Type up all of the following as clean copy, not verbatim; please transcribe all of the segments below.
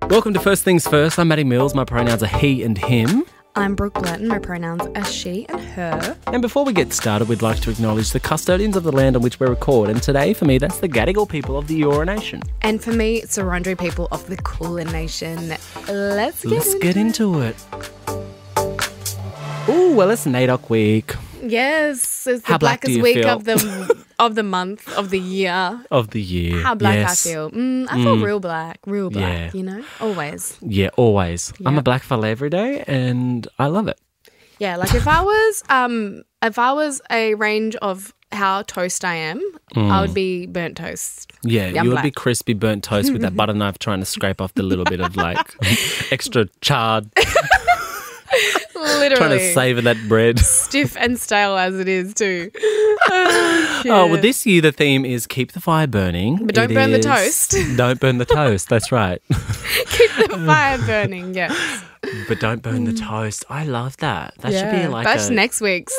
Welcome to First Things First. I'm Matty Mills. My pronouns are he and him. I'm Brooke Blanton. My pronouns are she and her. And before we get started, we'd like to acknowledge the custodians of the land on which we record. And today, for me, that's the Gadigal People of the Eora Nation. And for me, it's the Wurundjeri people of the Kulin Nation. Let's get into it. Ooh, well, it's NAIDOC week. Yes, it's the How black do blackest you week feel? of the month, of the year. Of the year. How black yes. I feel. I feel real black, Yeah. you know, always. Yeah, always. Yeah. I'm a black fella every day and I love it. Yeah, like if I was a range of how toast I am, I would be burnt toast. Yeah, I'm you would black. be crispy burnt toast with that butter knife trying to scrape off the little bit of like extra charred, Literally. trying to savour that bread. Stiff and stale as it is too. Oh, well, this year the theme is keep the fire burning. But don't It burn the is- toast. Don't burn the toast, that's right. Keep the fire burning, yes. But don't burn the toast. I love that. That should be like that's next year's.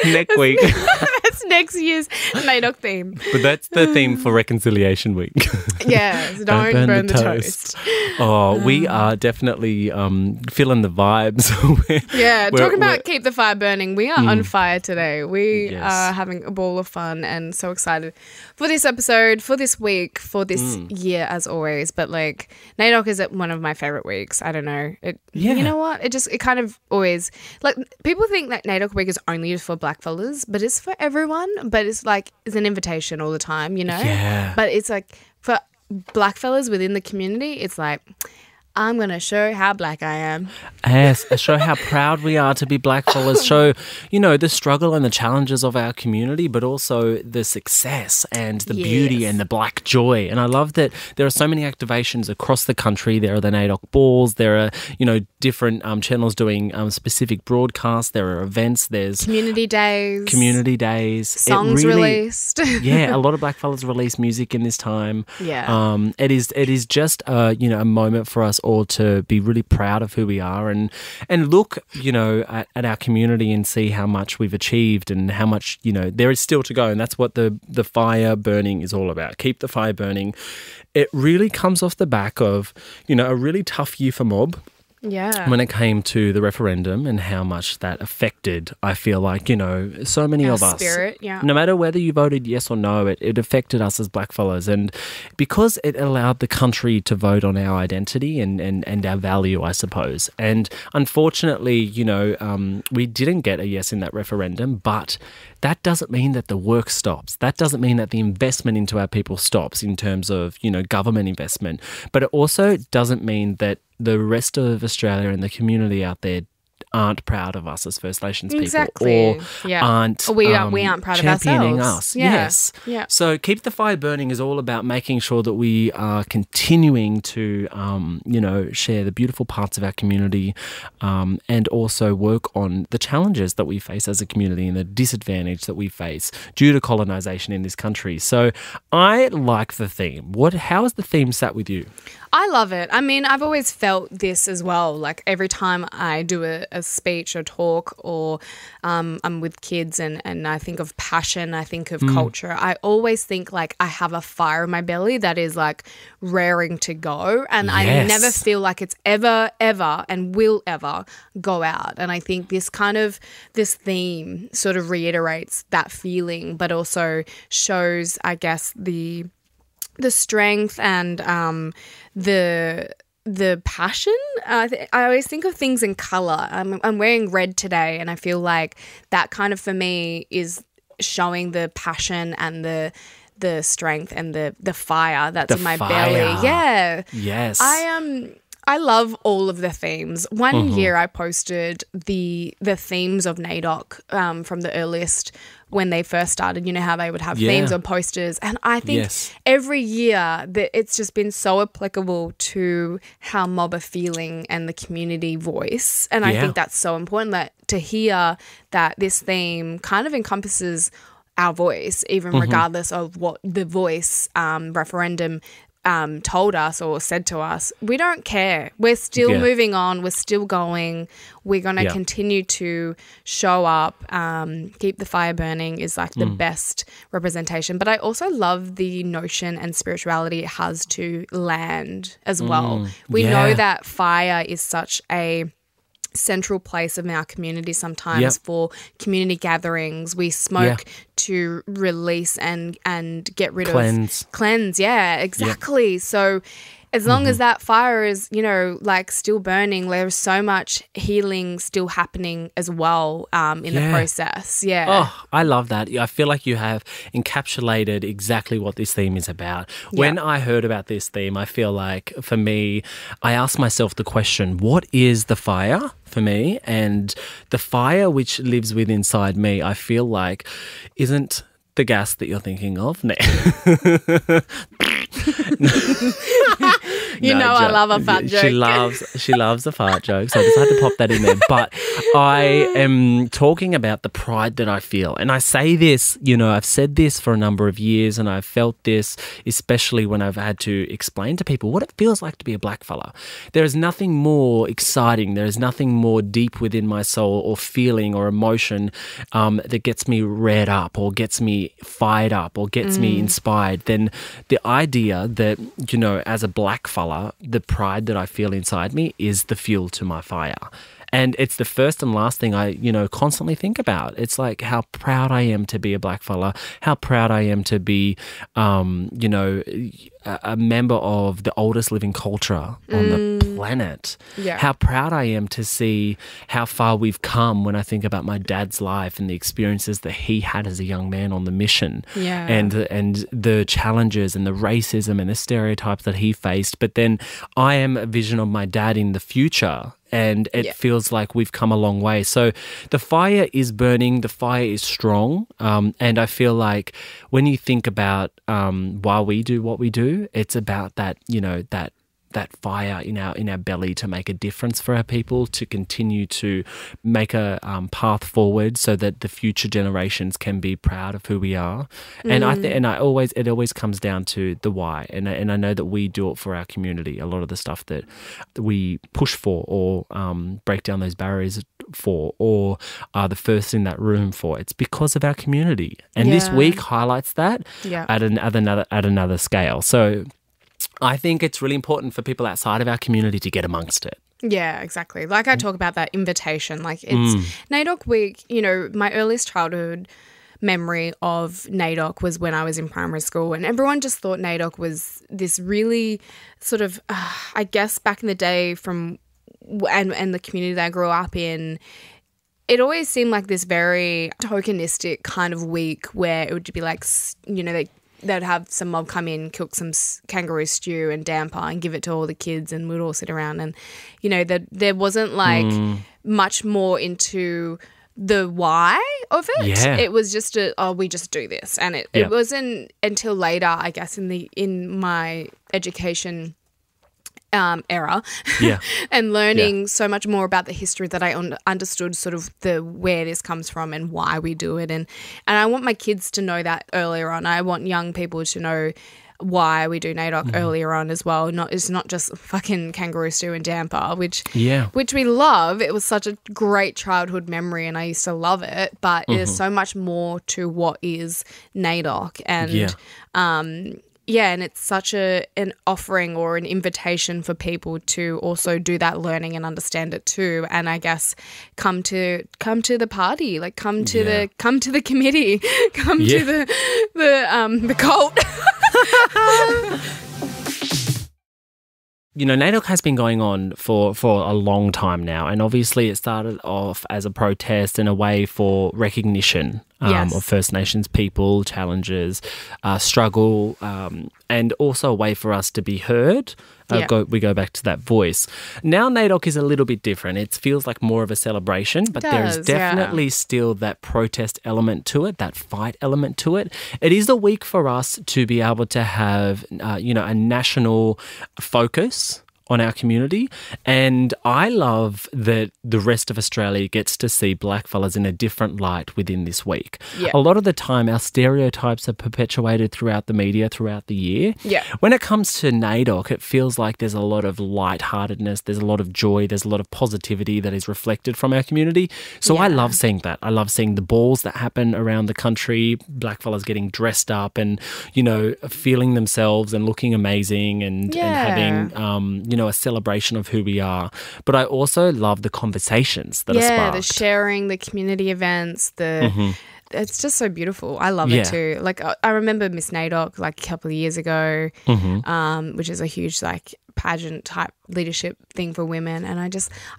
next week. That's next year's NAIDOC theme. But that's the theme for Reconciliation Week. Yes, don't burn the toast. Oh, we are definitely feeling the vibes. Yeah, We're- talking about we're- keep the fire burning. We are on fire today. We Yes. are having a ball of fun and so excited for this episode, for this week, for this year as always. But like NAIDOC is one of my favorite weeks. I don't know. Yeah. You know what? It kind of always, like, people think that NAIDOC week is only for black fellas, but it's for everyone. But it's like, it's an invitation all the time, you know? Yeah. But it's like, for black fellas within the community, it's like, I'm going to show how black I am. Yes, show how proud we are to be black fellas. Show, you know, the struggle and the challenges of our community, but also the success and the beauty Yes. and the black joy. And I love that there are so many activations across the country. There are the NAIDOC balls. There are, you know, different channels doing specific broadcasts. There are events. There's Community days. It Songs really- released. Yeah, a lot of black fellas release music in this time. Yeah. It is just a moment for us all to be really proud of who we are and look, you know, at our community and see how much we've achieved and how much, you know, there is still to go. And that's what the fire burning is all about. Keep the fire burning. It really comes off the back of, you know, a really tough year for Mob. Yeah. When it came to the referendum and how much that affected, I feel like, you know, so many Our of us. spirit, yeah. No matter whether you voted yes or no, it affected us as blackfellas. And because it allowed the country to vote on our identity and our value, I suppose. And unfortunately, you know, we didn't get a yes in that referendum, but that doesn't mean that the work stops. That doesn't mean that the investment into our people stops in terms of, you know, government investment. But it also doesn't mean that the rest of Australia and the community out there aren't proud of us as First Nations people, Exactly. or Yeah. aren't We aren't proud of championing ourselves. us. Yeah. Yes. Yeah. So Keep the Fire Burning is all about making sure that we are continuing to, you know, share the beautiful parts of our community, and also work on the challenges that we face as a community and the disadvantage that we face due to colonisation in this country. So I like the theme. How has the theme sat with you? I love it. I mean, I've always felt this as well. Like every time I do a speech or talk or I'm with kids and I think of passion, I think of culture, I always think like I have a fire in my belly that is like raring to go. And I Yes. never feel like it's ever and will ever go out. And I think this theme sort of reiterates that feeling, but also shows, I guess, the strength and the passion. I always think of things in colour. I'm wearing red today, and I feel like that kind of for me is showing the passion and the strength and the fire that's in my belly. Yeah. Yes. I love all of the themes. One year I posted the themes of NAIDOC from the earliest when they first started. You know how they would have themes on posters. And I think every year that it's just been so applicable to how Mob are feeling and the community voice. And I think that's so important that to hear that this theme kind of encompasses our voice, even regardless of what the voice referendum told us or said to us, we don't care. We're still moving on. We're still going. We're going to continue to show up. Keep the fire burning is like the best representation. But I also love the notion and spirituality it has to land as well. We know that fire is such a central place in our community sometimes for community gatherings. We smoke to release and get rid of cleanse. Yeah, exactly. So as long as that fire is, you know, like still burning, there's so much healing still happening as well in the process. Yeah. Oh, I love that. I feel like you have encapsulated exactly what this theme is about. When I heard about this theme, I feel like for me, I asked myself the question, what is the fire for me? And the fire which lives within inside me, I feel like isn't the gas that you're thinking of. You know, I love a fart joke. She loves a fart joke, so I just had to pop that in there. But I am talking about the pride that I feel. And I say this, you know, I've said this for a number of years, and I've felt this, especially when I've had to explain to people what it feels like to be a black fella. There is nothing more exciting. There is nothing more deep within my soul or feeling or emotion that gets me reared up or gets me fired up or gets me inspired than the idea that, you know, as a black fella, the pride that I feel inside me is the fuel to my fire. And it's the first and last thing I, you know, constantly think about. It's like how proud I am to be a black fella, how proud I am to be, you know, a member of the oldest living culture on the planet. Yeah. How proud I am to see how far we've come when I think about my dad's life and the experiences that he had as a young man on the mission. Yeah. And the challenges and the racism and the stereotypes that he faced. But then I am a vision of my dad in the future. And it feels like we've come a long way. So the fire is burning, the fire is strong. And I feel like when you think about why we do what we do, it's about that, you know, that fire in our belly to make a difference for our people, to continue to make a path forward so that the future generations can be proud of who we are. And it always comes down to the why. And I know that we do it for our community. A lot of the stuff that we push for or break down those barriers for or are the first in that room for, it's because of our community. And this week highlights that at another scale. So I think it's really important for people outside of our community to get amongst it. Yeah, exactly. Like I talk about that invitation. Like it's NAIDOC week, you know, my earliest childhood memory of NAIDOC was when I was in primary school, and everyone just thought NAIDOC was this really sort of, I guess back in the day and the community that I grew up in, it always seemed like this very tokenistic kind of week where it would be like, you know, they'd have some mob come in, cook some kangaroo stew and damper and give it to all the kids, and we'd all sit around. And, you know, there wasn't like much more into the why of it. Yeah. It was just we just do this. And it wasn't until later, I guess, in my education era and learning so much more about the history that I understood sort of where this comes from and why we do it. And I want my kids to know that earlier on. I want young people to know why we do NAIDOC earlier on as well. It's not just fucking kangaroo stew and damper, which we love. It was such a great childhood memory and I used to love it, but there's so much more to what is NAIDOC. And and it's such an offering or an invitation for people to also do that learning and understand it too. And I guess come to the party, like come to the committee, come to the cult. You know, NAIDOC has been going on for a long time now, and obviously it started off as a protest and a way for recognition of First Nations people, challenges, struggle, and also a way for us to be heard. We go back to that voice. Now NAIDOC is a little bit different. It feels like more of a celebration, but there's definitely still that protest element to it, that fight element to it. It is a week for us to be able to have, a national focus on our community. And I love that the rest of Australia gets to see blackfellas in a different light within this week. Yeah. A lot of the time, our stereotypes are perpetuated throughout the media throughout the year. Yeah. When it comes to NAIDOC, it feels like there's a lot of lightheartedness, there's a lot of joy, there's a lot of positivity that is reflected from our community. So I love seeing that. I love seeing the balls that happen around the country, blackfellas getting dressed up and, you know, feeling themselves and looking amazing and having, you know, a celebration of who we are. But I also love the conversations that are sparked. Yeah, the sharing, the community events, it's just so beautiful. I love it too. Like I remember Miss NAIDOC like a couple of years ago, which is a huge like pageant type leadership thing for women, and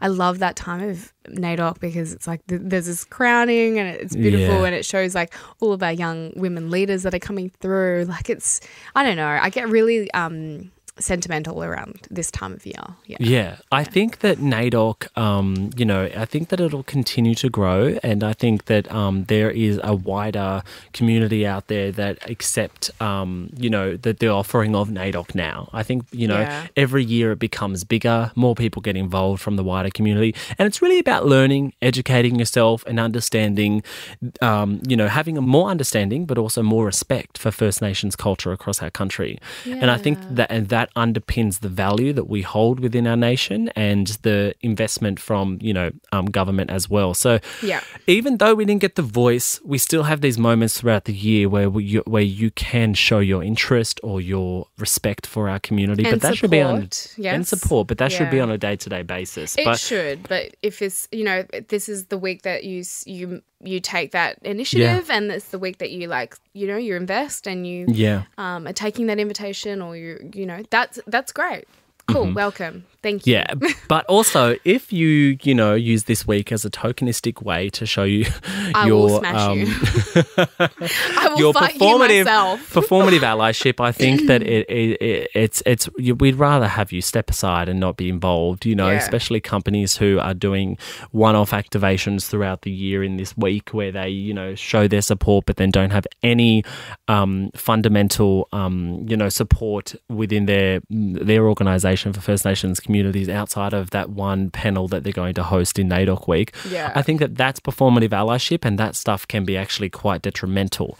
I love that time of NAIDOC because it's like there's this crowning and it's beautiful and it shows like all of our young women leaders that are coming through. Like I don't know, I get really sentimental around this time of year. I think that NAIDOC, you know, I think that it'll continue to grow, and I think that there is a wider community out there that accept, you know, the offering of NAIDOC now. I think, you know, every year it becomes bigger, more people get involved from the wider community, and it's really about learning, educating yourself and understanding, you know, having a more understanding but also more respect for First Nations culture across our country. And I think that underpins the value that we hold within our nation and the investment from, you know, government as well. So even though we didn't get the voice, we still have these moments throughout the year where you can show your interest or your respect for our community. And but that support, should be on and support, but that should be on a day-to-day basis. It should, but if it's, you know, this is the week that you take that initiative and it's the week that you like, you know, you invest and you are taking that invitation or you know, that's great. Cool, welcome. Thank you. Yeah, but also if you know, use this week as a tokenistic way to show you I your will smash you. I will your fight you myself. performative allyship, I think that we'd rather have you step aside and not be involved, you know, especially companies who are doing one-off activations throughout the year in this week where they, you know, show their support but then don't have any fundamental, you know, support within their organisation for First Nations communities outside of that one panel that they're going to host in NAIDOC week. I think that's performative allyship, and that stuff can be actually quite detrimental.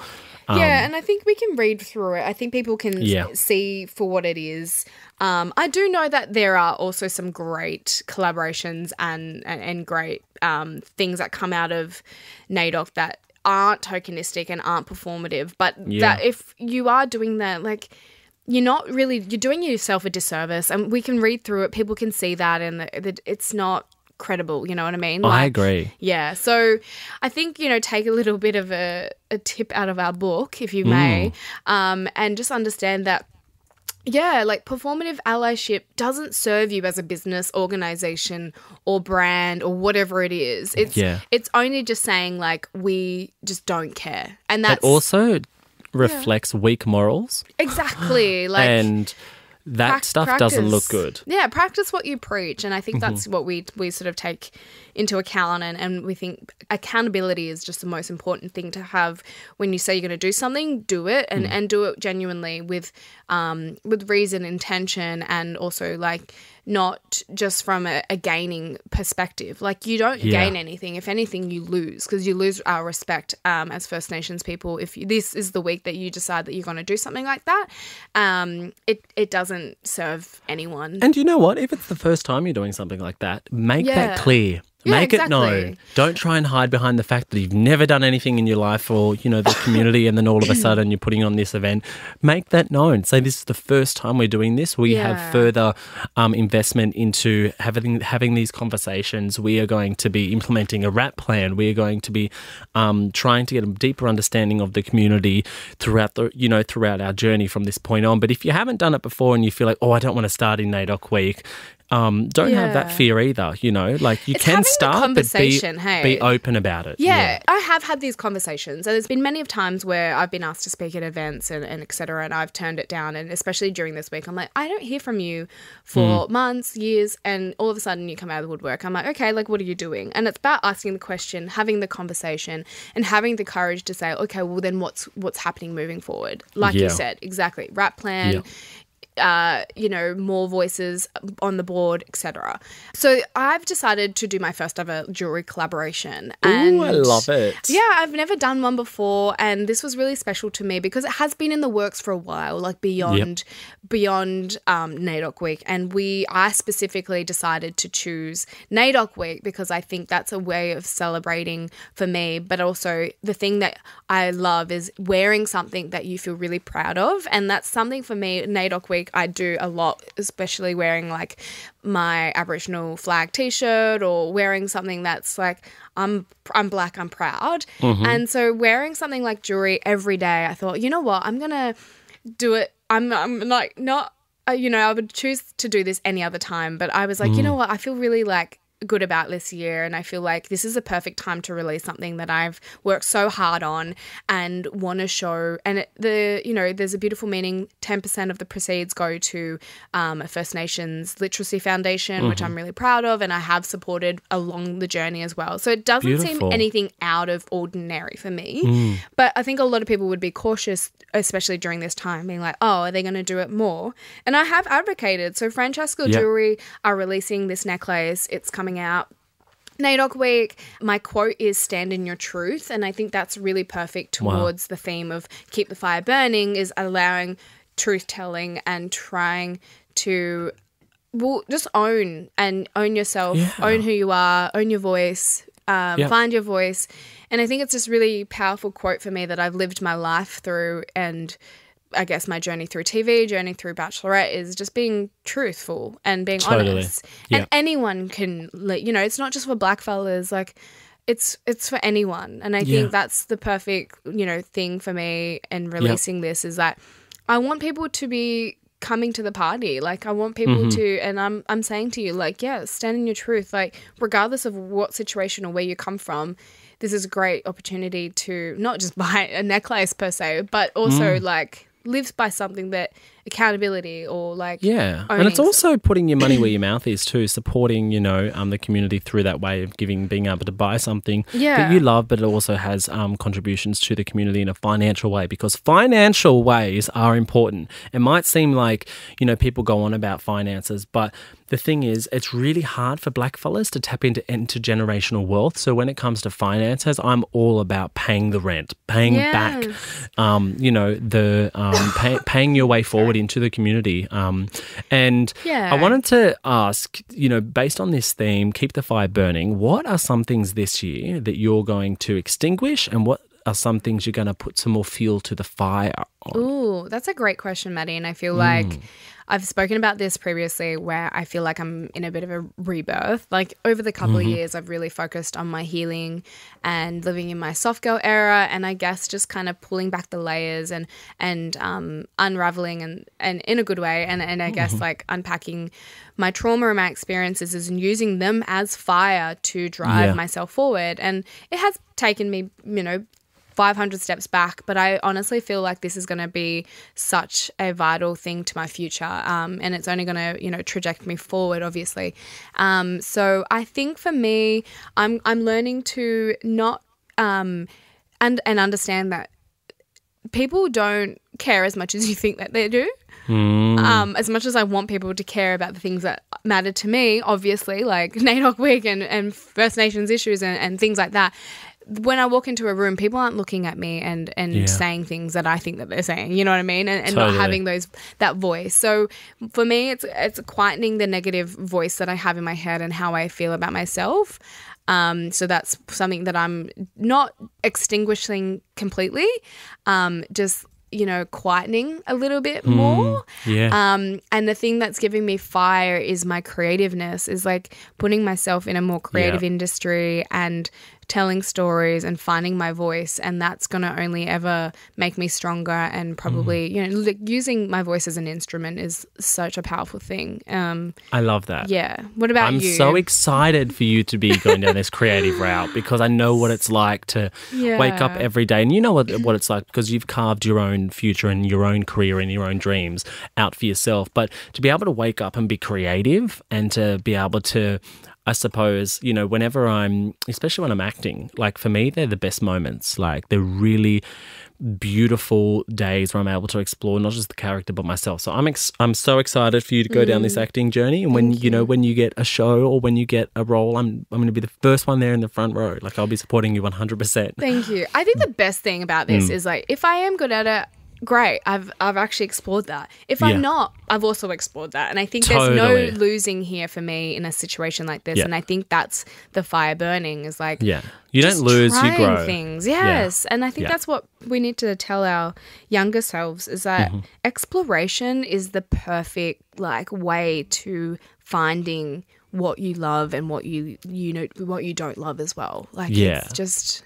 And I think we can read through it. I think people can see for what it is. I do know that there are also some great collaborations and great things that come out of NAIDOC that aren't tokenistic and aren't performative, but that if you are doing that, like, you're doing yourself a disservice, and we can read through it. People can see that, and it's not credible. You know what I mean? I agree. Yeah. So I think, you know, take a little bit of a tip out of our book, if you may, and just understand that, like performative allyship doesn't serve you as a business, organization or brand or whatever it is. It's only just saying like, we just don't care. And that's also reflects weak morals. Exactly. Like, and that stuff doesn't look good. Yeah, practice what you preach. And I think that's what we sort of take into account. And we think accountability is just the most important thing to have. When you say you're going to do something, do it and do it genuinely with reason, intention, and also like not just from a gaining perspective. Like, you don't gain anything. If anything, you lose, because you lose our respect as First Nations people. If this is the week that you decide that you're going to do something like that, it doesn't serve anyone. And you know what? If it's the first time you're doing something like that, make that clear. Make it known. Don't try and hide behind the fact that you've never done anything in your life for, you know, the community, and then all of a sudden you're putting on this event. Make that known. Say, this is the first time we're doing this. We have further investment into having these conversations. We are going to be implementing a RAP plan. We are going to be trying to get a deeper understanding of the community throughout our journey from this point on. But if you haven't done it before and you feel like, I don't want to start in NAIDOC week, don't have that fear either, you know. Like, you can start, but be open about it. Yeah, I have had these conversations. And there's been many of times where I've been asked to speak at events and et cetera, and I've turned it down. And especially during this week, I'm like, I don't hear from you for months, years, and all of a sudden you come out of the woodwork. I'm like, okay, like, what are you doing? And it's about asking the question, having the conversation, and having the courage to say, okay, well then what's happening moving forward? Like you said, exactly. RAP plan. more voices on the board, etc. So I've decided to do my first ever jewelry collaboration. And ooh, I love it. Yeah, I've never done one before, and this was really special to me because it has been in the works for a while, like beyond NAIDOC week. And I specifically decided to choose NAIDOC week because I think that's a way of celebrating for me, but also the thing that I love is wearing something that you feel really proud of, and that's something for me. NAIDOC week I do a lot, especially wearing like my Aboriginal flag t-shirt or wearing something that's like I'm Black, I'm proud. And so wearing something like jewelry every day, I thought, you know what, I'm gonna do it. I'm like not I would choose to do this any other time, but I was like, you know what, I feel really like good about this year, and I feel like this is a perfect time to release something that I've worked so hard on and want to show. And there's a beautiful meaning. 10% of the proceeds go to a First Nations Literacy Foundation, which I'm really proud of, and I have supported along the journey as well. So it doesn't seem anything out of ordinary for me, but I think a lot of people would be cautious, especially during this time, being like, oh, are they going to do it more? And I have advocated. So Francesca Jewelry are releasing this necklace. It's coming out NAIDOC week. My quote is stand in your truth, and I think that's really perfect towards the theme of keep the fire burning, is allowing truth telling and trying to just own yourself, own who you are, own your voice, find your voice. And I think it's this really powerful quote for me that I've lived my life through, and I guess my journey through TV, journey through Bachelorette is just being truthful and being honest. And anyone can, it's not just for black fellas, like it's for anyone. And I think that's the perfect, thing for me in releasing this, is that I want people to be coming to the party. Like I want people to, and I'm saying to you, like, stand in your truth. Like regardless of what situation or where you come from, this is a great opportunity to not just buy a necklace per se, but also like lives by something that accountability or like and it's also putting your money where your mouth is too, supporting the community through that way of being able to buy something that you love, but it also has contributions to the community in a financial way, because financial ways are important. It might seem like people go on about finances, but the thing is, it's really hard for black fellas to tap into intergenerational wealth. So when it comes to finances, I'm all about paying the rent, paying back, paying your way forward into the community. I wanted to ask, based on this theme, keep the fire burning, what are some things this year that you're going to extinguish, and what are some things you're going to put some more fuel to the fire on? Ooh, that's a great question, Maddie. And I feel like I've spoken about this previously, where I feel like I'm in a bit of a rebirth. Like over the couple of years, I've really focused on my healing and living in my soft girl era, and I guess just kind of pulling back the layers and unraveling and in a good way, and I guess like unpacking my trauma and my experiences and using them as fire to drive myself forward. And it has taken me, 500 steps back, but I honestly feel like this is going to be such a vital thing to my future, and it's only going to traject me forward, obviously. So I think for me, I'm learning to not and understand that people don't care as much as you think that they do. As much as I want people to care about the things that matter to me, obviously, like NAIDOC week and First Nations issues and things like that. When I walk into a room, people aren't looking at me and saying things that I think that they're saying, you know what I mean? And not having that voice. So for me, it's quietening the negative voice that I have in my head and how I feel about myself. So that's something that I'm not extinguishing completely, just quietening a little bit more. And the thing that's giving me fire is my creativeness, is like putting myself in a more creative industry and telling stories and finding my voice, and that's going to only ever make me stronger. And probably using my voice as an instrument is such a powerful thing. I love that. What about you? I'm so excited for you to be going down this creative route, because I know what it's like to wake up every day, and you know what it's like, because you've carved your own future and your own career and your own dreams out for yourself. But to be able to wake up and be creative, and to be able to I suppose, you know, whenever especially when I'm acting, like for me, they're the best moments. Like they're really beautiful days where I'm able to explore not just the character but myself. So I'm so excited for you to go down this acting journey. And when you know, when you get a show or when you get a role, I'm going to be the first one there in the front row. Like I'll be supporting you 100%. Thank you. I think the best thing about this is like, if I am good at it, great. I've actually explored that. If I'm not, I've also explored that. And I think there's no losing here for me in a situation like this. And I think that's the fire burning is like, you don't lose, you grow. Things. Yes. And I think that's what we need to tell our younger selves is that exploration is the perfect like way to finding what you love and what you know what you don't love as well. Like it's just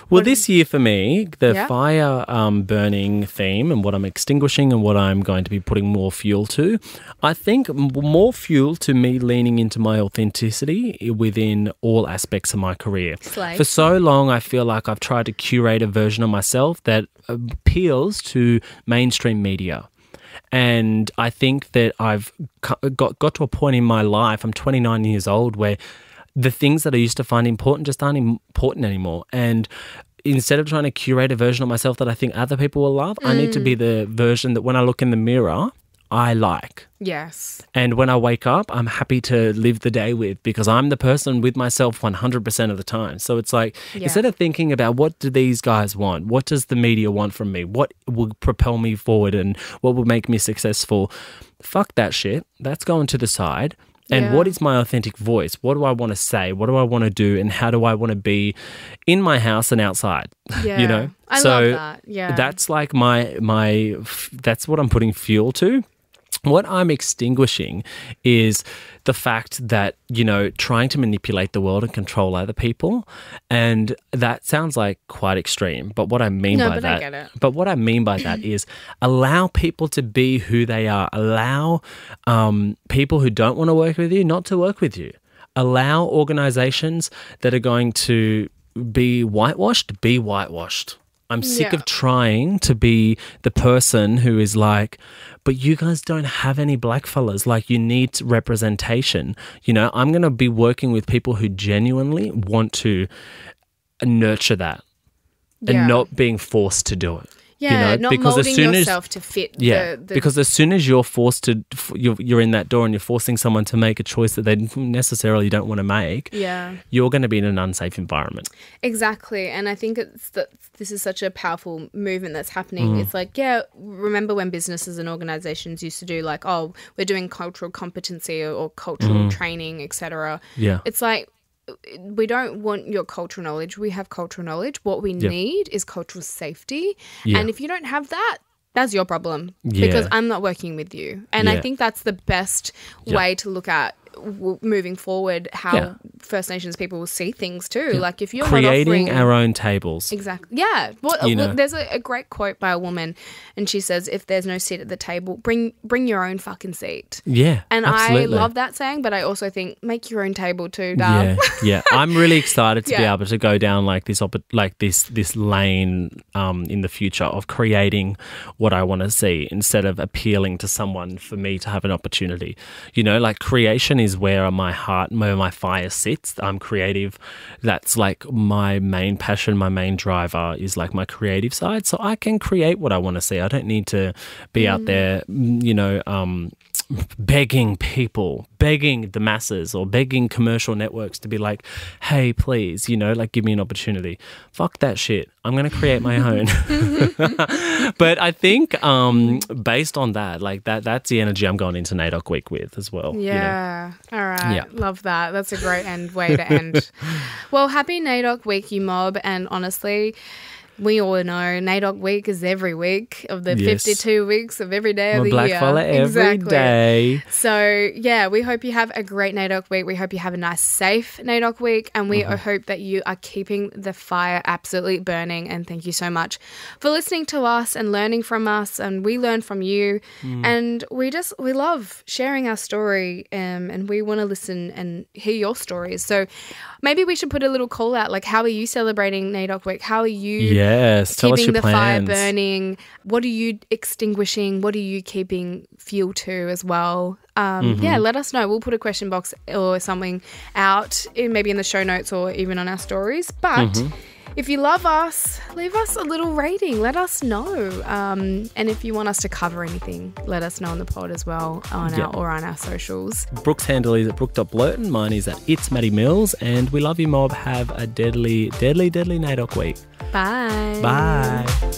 Well, this year for me, the fire burning theme and what I'm extinguishing and what I'm going to be putting more fuel to, I think more fuel to me leaning into my authenticity within all aspects of my career. For so long, I feel like I've tried to curate a version of myself that appeals to mainstream media. And I think that I've got to a point in my life, I'm 29 years old, where the things that I used to find important just aren't important anymore. And instead of trying to curate a version of myself that I think other people will love, I need to be the version that when I look in the mirror, I like. Yes. And when I wake up, I'm happy to live the day with because I'm the person with myself 100% of the time. So it's like, instead of thinking about what do these guys want? What does the media want from me? What will propel me forward and what will make me successful? Fuck that shit. That's going to the side. And what is my authentic voice? What do I want to say? What do I want to do? And how do I want to be in my house and outside? Yeah. You know? I love that. Yeah. That's like that's what I'm putting fuel to. What I'm extinguishing is the fact that, you know, trying to manipulate the world and control other people. And that sounds like quite extreme. But what I mean by that, I get it. But what I mean by that is allow people to be who they are. Allow people who don't want to work with you not to work with you. Allow organizations that are going to be whitewashed. I'm sick of trying to be the person who is like, but you guys don't have any black fellas. Like, you need representation. You know, I'm going to be working with people who genuinely want to nurture that and not being forced to do it. Yeah, you know? not because molding yourself to fit because as soon as you're forced to, you're in that door and you're forcing someone to make a choice that they necessarily don't want to make, you're going to be in an unsafe environment. Exactly. And I think this is such a powerful movement that's happening. It's like, remember when businesses and organizations used to do like, oh, we're doing cultural competency or cultural training, etc. Yeah. It's like, we don't want your cultural knowledge. We have cultural knowledge. What we need is cultural safety. Yeah. And if you don't have that, that's your problem because I'm not working with you. And I think that's the best way to look at moving forward how First Nations people will see things too. Like if you're creating not our own tables. Exactly. Yeah. There's a great quote by a woman and she says, if there's no seat at the table, bring your own fucking seat. Yeah. And absolutely. I love that saying, but I also think make your own table too, darling. Yeah. I'm really excited to be able to go down like this lane in the future of creating what I want to see instead of appealing to someone for me to have an opportunity. You know, like creation is where my heart, where my fire sits. I'm creative. That's like my main passion, my main driver is like my creative side. So I can create what I want to see. I don't need to be out there, you know, begging the masses or begging commercial networks to be like, hey, please, you know, like give me an opportunity. Fuck that shit. I'm going to create my own. But I think based on that, like that's the energy I'm going into NAIDOC week with as well. Yeah. You know? All right. Yeah. Love that. That's a great way to end. Well, happy NAIDOC week, you mob. And honestly, we all know NAIDOC week is every week of the 52 weeks of every day of the year. Blackfella every day. So, yeah, we hope you have a great NAIDOC week. We hope you have a nice, safe NAIDOC week. And we hope that you are keeping the fire absolutely burning. And thank you so much for listening to us and learning from us. And we learn from you. And we love sharing our story. And we want to listen and hear your stories. So maybe we should put a little call out, like, how are you celebrating NAIDOC week? How are you Yes, tell us your keeping the fire plans. burning? What are you extinguishing? What are you keeping fuel to as well? Yeah, let us know. We'll put a question box or something out, maybe in the show notes or even on our stories. But if you love us, leave us a little rating. Let us know. And if you want us to cover anything, let us know on the pod as well or on our socials. Brooke's handle is at brook.blurton. Mine is at It's Maddie Mills. And we love you, mob. Have a deadly, deadly, deadly NAIDOC week. Bye. Bye.